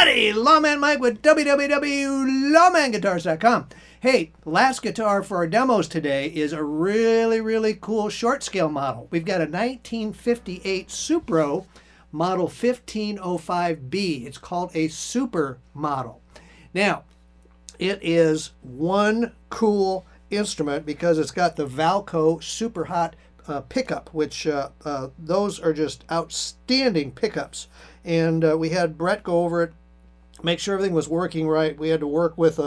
Howdy, Lawman Mike with www.lawmanguitars.com. Hey, last guitar for our demos today is a really cool short scale model. We've got a 1958 Supro Model 1505B. It's called a Super Model. Now, it is one cool instrument because it's got the Valco Super Hot Pickup, which those are just outstanding pickups. And we had Brett go over it, make sure everything was working right. We had to work with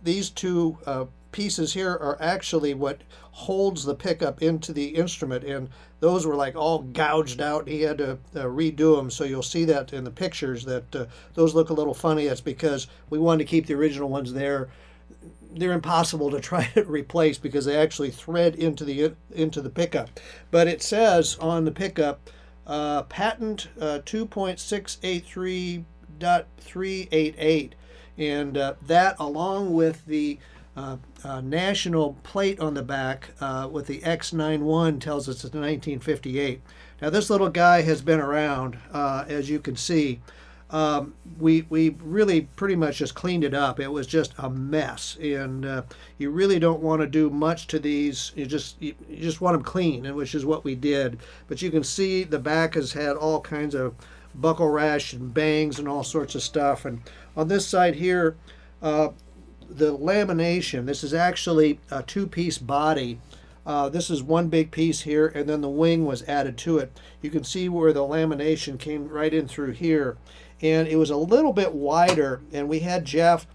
these two pieces here are actually what holds the pickup into the instrument, and those were like all gouged out. He had to redo them, so you'll see that in the pictures that those look a little funny. That's because we wanted to keep the original ones there. They're impossible to try to replace because they actually thread into the pickup. But it says on the pickup, patent 2.683.388, and that along with the national plate on the back with the X91 tells us it's 1958. Now this little guy has been around, as you can see. We really pretty much just cleaned it up. It was just a mess, and you really don't want to do much to these. You just want them clean, and which is what we did. But you can see the back has had all kinds of buckle rash and bangs and all sorts of stuff. And on this side here, the lamination, this is actually a two-piece body. This is one big piece here, and then the wing was added to it. You can see where the lamination came right in through here, and it was a little bit wider, and we had Jeff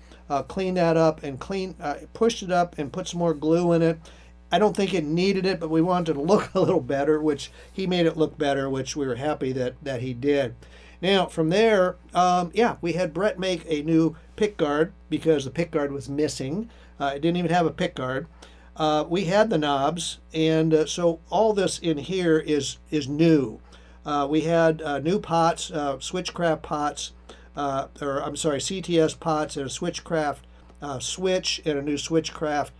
clean that up and pushed it up and put some more glue in it. I don't think it needed it, but we wanted it to look a little better, which he made it look better, which we were happy that he did. Now from there, yeah, we had Brett make a new pick guard because the pick guard was missing. It didn't even have a pick guard. We had the knobs, and so all this in here is new. We had new pots, switchcraft pots, or I'm sorry, CTS pots, and a switchcraft switch, and a new switchcraft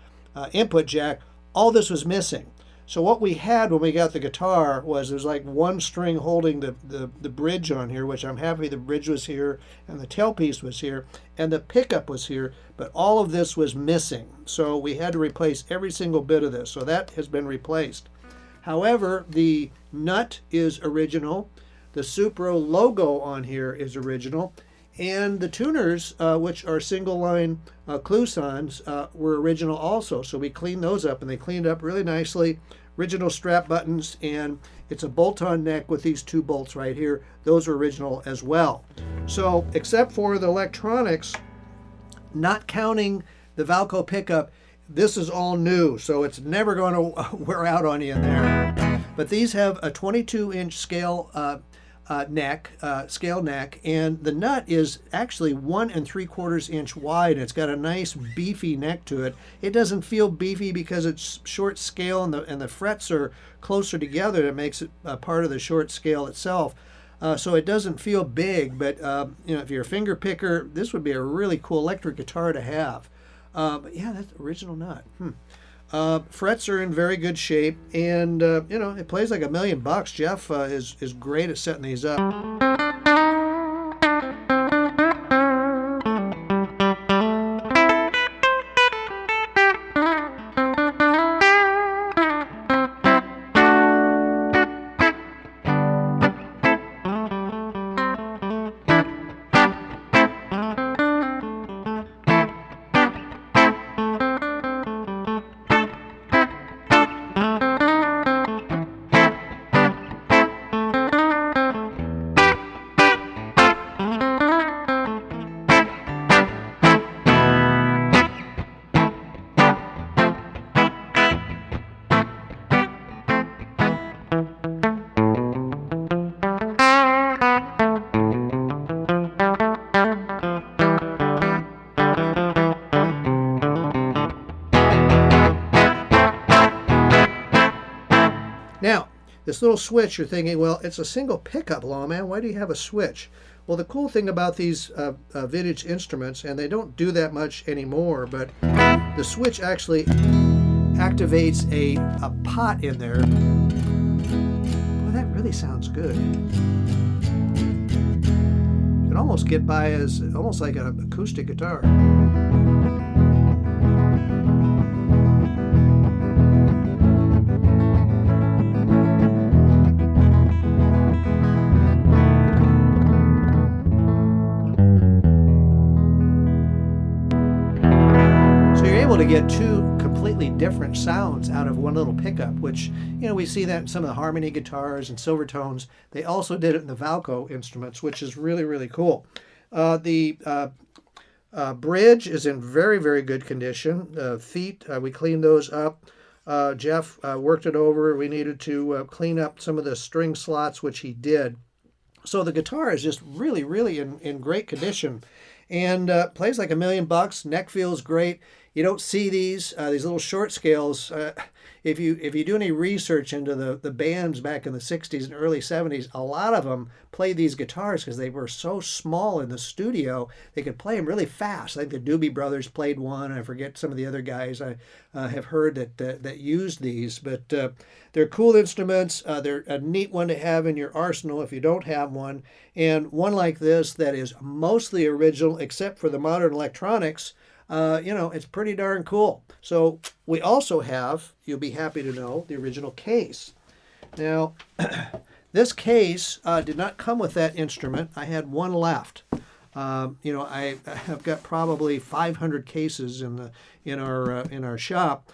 input jack. All this was missing. So what we had when we got the guitar was there's like one string holding the bridge on here, which I'm happy the bridge was here, and the tailpiece was here, and the pickup was here, but all of this was missing. So we had to replace every single bit of this. So that has been replaced. However, the nut is original, the Supro logo on here is original, and the tuners, which are single line Klusons, were original also. So we cleaned those up, and they cleaned up really nicely. Original strap buttons, and it's a bolt-on neck with these two bolts right here. Those are original as well. So except for the electronics, not counting the Valco pickup, this is all new, so it's never going to wear out on you in there. But these have a 22-inch scale neck, and the nut is actually 1 3/4 inch wide. It's got a nice beefy neck to it. It doesn't feel beefy because it's short scale and the frets are closer together. That makes it a part of the short scale itself. So it doesn't feel big, but you know, if you're a finger picker, this would be a really cool electric guitar to have. But yeah, that's original nut. Frets are in very good shape, and you know, it plays like $1 million. Jeff is great at setting these up. Now, this little switch, you're thinking, well, it's a single pickup, Lawman. Why do you have a switch? Well, the cool thing about these vintage instruments, and they don't do that much anymore, but the switch actually activates a pot in there. Well, that really sounds good. You can can almost get by as almost like an acoustic guitar. To get two completely different sounds out of one little pickup, which, you know, we see that in some of the harmony guitars and Silvertones. They also did it in the Valco instruments, which is really, really cool. The bridge is in very, very good condition. Feet, we cleaned those up. Jeff worked it over. We needed to clean up some of the string slots, which he did. So the guitar is just really, really in great condition, and plays like $1,000,000. Neck feels great. You don't see these little short scales. If you do any research into the bands back in the 60s and early 70s, a lot of them played these guitars because they were so small in the studio. They could play them really fast. I think the Doobie Brothers played one. I forget some of the other guys I have heard that used these. But they're cool instruments. They're a neat one to have in your arsenal if you don't have one. And one like this that is mostly original except for the modern electronics. You know, it's pretty darn cool. So we also have, you'll be happy to know, the original case. Now, this case did not come with that instrument. I had one left. You know, I have got probably 500 cases in our shop,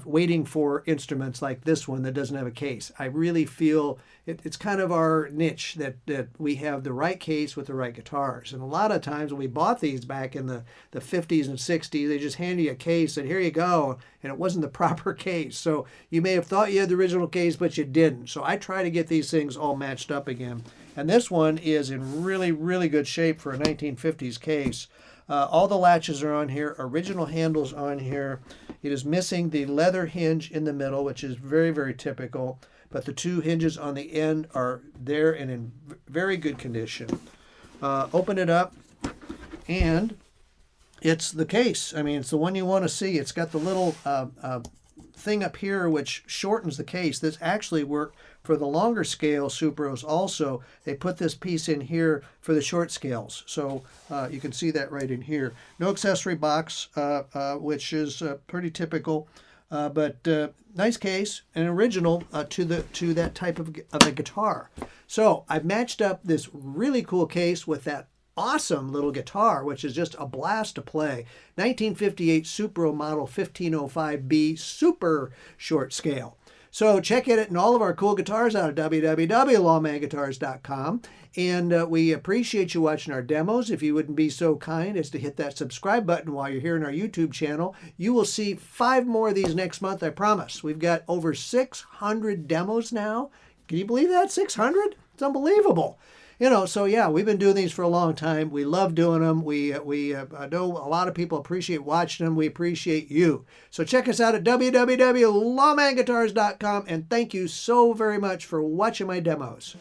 waiting for instruments like this one that doesn't have a case. I really feel it's kind of our niche that we have the right case with the right guitars. And a lot of times when we bought these back in the 50s and 60s, they just hand you a case and here you go, and it wasn't the proper case. So you may have thought you had the original case, but you didn't. So I try to get these things all matched up again. And this one is in really, really good shape for a 1950s case. All the latches are on here, original handles on here. It is missing the leather hinge in the middle, which is very, very typical. But the two hinges on the end are there and in very good condition. Open it up, and it's the case. I mean, it's the one you want to see. It's got the little thing up here which shortens the case. This actually worked for the longer scale Supros also. They put this piece in here for the short scales. So you can see that right in here. No accessory box, which is pretty typical. But nice case, and original to that type of a guitar. So I've matched up this really cool case with that awesome little guitar, which is just a blast to play. 1958 Supro Model 1505B Super Shortscale. So check it and all of our cool guitars out at www.lawmanguitars.com. And we appreciate you watching our demos. If you wouldn't be so kind as to hit that subscribe button while you're here in our YouTube channel, you will see 5 more of these next month, I promise. We've got over 600 demos now. Can you believe that? 600? It's unbelievable. You know, so yeah, we've been doing these for a long time. We love doing them. We know a lot of people appreciate watching them. We appreciate you. So check us out at www.lawmanguitars.com, and thank you so very much for watching my demos.